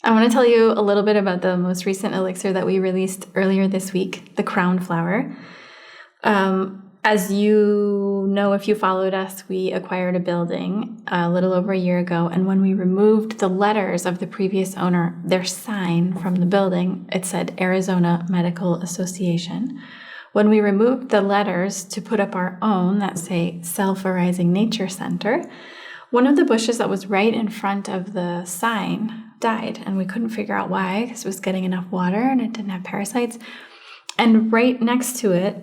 I want to tell you a little bit about the most recent elixir that we released earlier this week, the crown flower. As you know, if you followed us, we acquired a building a little over a year ago. And when we removed the letters of the previous owner, their sign from the building, it said Arizona Medical Association. When we removed the letters to put up our own that say Self-Arising Nature Center, one of the bushes that was right in front of the sign died. And we couldn't figure out why, because it was getting enough water and it didn't have parasites. And right next to it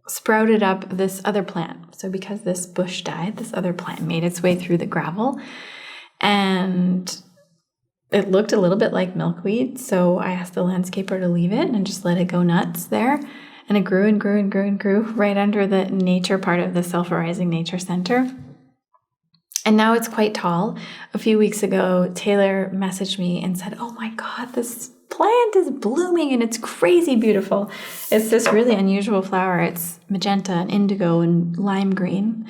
sprouted up this other plant. So because this bush died, this other plant made its way through the gravel, and it looked a little bit like milkweed. So I asked the landscaper to leave it and just let it go nuts there. And it grew and grew and grew and grew right under the nature part of the Self-Arising Nature Center. And now it's quite tall. A few weeks ago, Taylor messaged me and said, "Oh my God, this plant is blooming and it's crazy beautiful." It's this really unusual flower. It's magenta and indigo and lime green.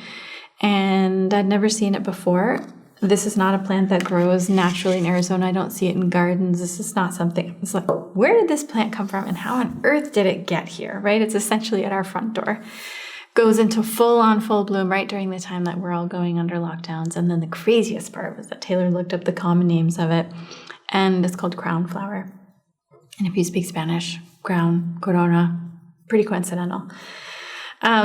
And I'd never seen it before. This is not a plant that grows naturally in Arizona. I don't see it in gardens. This is not something, it's like, where did this plant come from and how on earth did it get here, right? It's essentially at our front door. Goes into full bloom right during the time that we're all going under lockdowns. And then the craziest part was that Taylor looked up the common names of it, and it's called crown flower. And if you speak Spanish, crown, corona, pretty coincidental.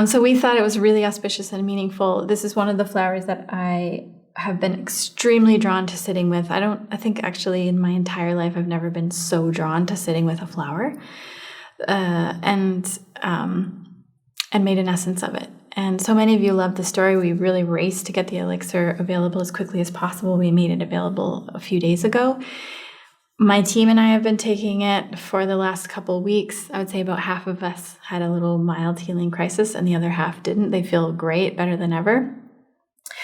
So we thought it was really auspicious and meaningful. This is one of the flowers that I have been extremely drawn to sitting with. I think actually in my entire life I've never been so drawn to sitting with a flower, and made an essence of it. And so many of you love the story. We really raced to get the elixir available as quickly as possible. We made it available a few days ago. My team and I have been taking it for the last couple weeks. I would say about half of us had a little mild healing crisis and the other half didn't. They feel great, better than ever.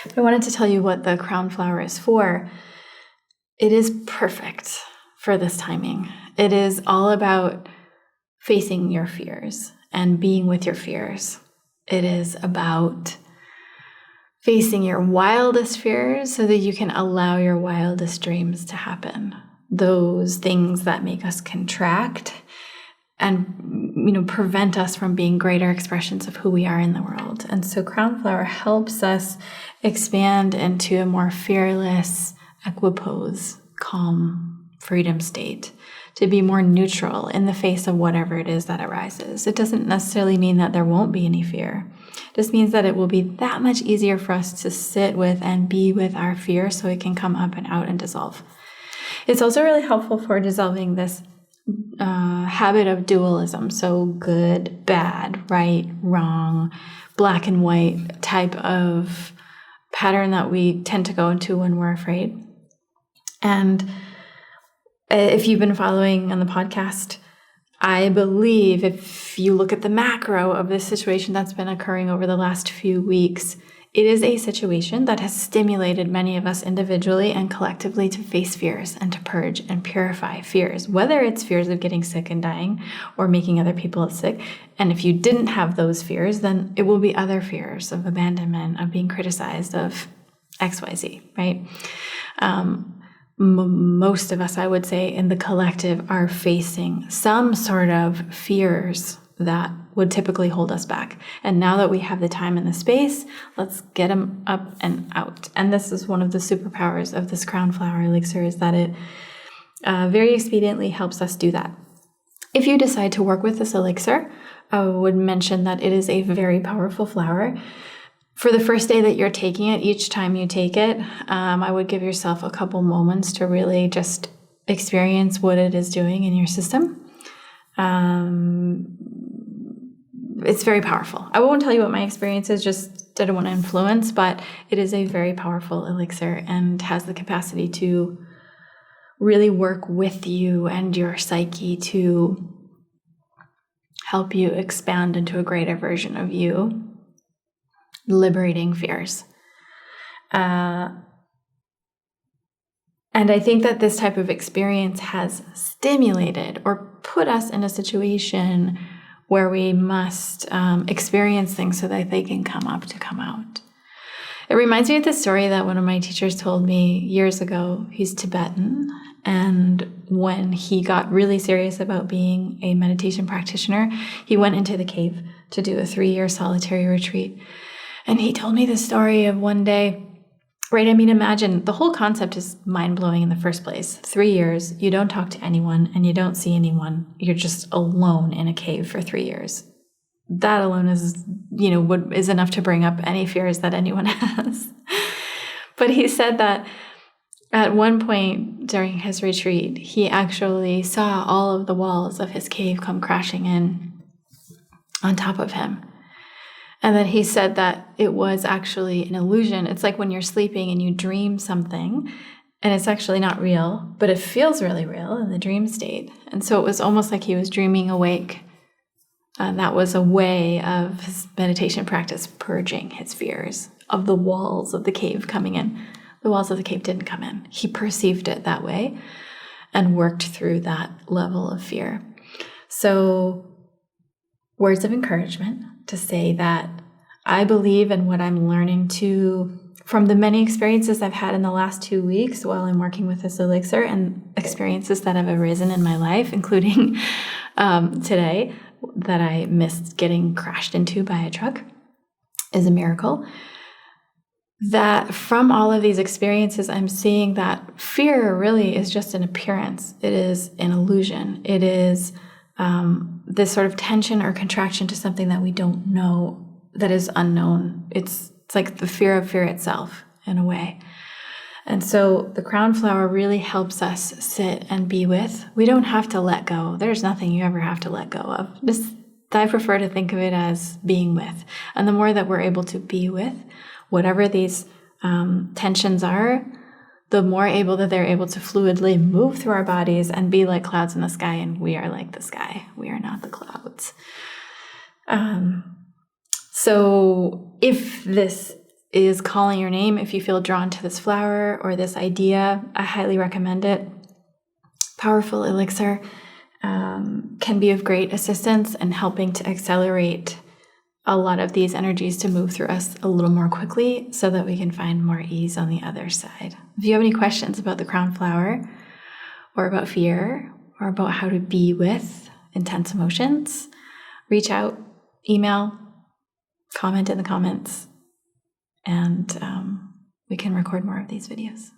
But I wanted to tell you what the crown flower is for. It is perfect for this timing. It is all about facing your fears and being with your fears. It is about facing your wildest fears so that you can allow your wildest dreams to happen. Those things that make us contract and prevent us from being greater expressions of who we are in the world. And so crown flower helps us expand into a more fearless, equipoise, calm, freedom state, to be more neutral in the face of whatever it is that arises. It doesn't necessarily mean that there won't be any fear. It just means that it will be that much easier for us to sit with and be with our fear so it can come up and out and dissolve. It's also really helpful for dissolving this habit of dualism. So good, bad, right, wrong, black and white type of pattern that we tend to go into when we're afraid. And if you've been following on the podcast, I believe if you look at the macro of this situation that's been occurring over the last few weeks, it is a situation that has stimulated many of us individually and collectively to face fears and to purge and purify fears, whether it's fears of getting sick and dying or making other people sick. And if you didn't have those fears, then it will be other fears of abandonment, of being criticized, of XYZ, right? Most of us, I would say, in the collective are facing some sort of fears that would typically hold us back. And now that we have the time and the space, let's get them up and out. And this is one of the superpowers of this crown flower elixir, is that it very expediently helps us do that. If you decide to work with this elixir, I would mention that it is a very powerful flower. For the first day that you're taking it, each time you take it, I would give yourself a couple moments to really just experience what it is doing in your system. It's very powerful. I won't tell you what my experience is, just I don't want to influence, but it is a very powerful elixir and has the capacity to really work with you and your psyche to help you expand into a greater version of you, liberating fears. And I think that this type of experience has stimulated or put us in a situation where we must experience things so that they can come up to come out. It reminds me of the story that one of my teachers told me years ago. He's Tibetan, and when he got really serious about being a meditation practitioner, he went into the cave to do a 3-year solitary retreat. And he told me the story of one day, right? I mean, imagine the whole concept is mind-blowing in the first place. 3 years, you don't talk to anyone and you don't see anyone. You're just alone in a cave for 3 years. That alone is, is enough to bring up any fears that anyone has. But he said that at one point during his retreat, he actually saw all of the walls of his cave come crashing in on top of him. And then he said that it was actually an illusion. It's like when you're sleeping and you dream something, and it's actually not real, but it feels really real in the dream state. And so it was almost like he was dreaming awake. And that was a way of his meditation practice purging his fears of the walls of the cave coming in. The walls of the cave didn't come in. He perceived it that way and worked through that level of fear. So, words of encouragement to say that I believe in what I'm learning from the many experiences I've had in the last 2 weeks while I'm working with this elixir, and experiences that have arisen in my life, including today, that I missed getting crashed into by a truck, is a miracle. That from all of these experiences, I'm seeing that fear really is just an appearance. It is an illusion. It is this sort of tension or contraction to something that we don't know, that is unknown. It's like the fear of fear itself, in a way. And so the crown flower really helps us sit and be with. We don't have to let go. There's nothing you ever have to let go of. I prefer to think of it as being with. And the more that we're able to be with whatever these tensions are, the more able that they're able to fluidly move through our bodies and be like clouds in the sky. And we are like the sky. We are not the clouds. So if this is calling your name, if you feel drawn to this flower or this idea, I highly recommend it. Powerful elixir can be of great assistance in helping to accelerate a lot of these energies to move through us a little more quickly so that we can find more ease on the other side. If you have any questions about the crown flower or about fear or about how to be with intense emotions, reach out, email, comment in the comments, and we can record more of these videos.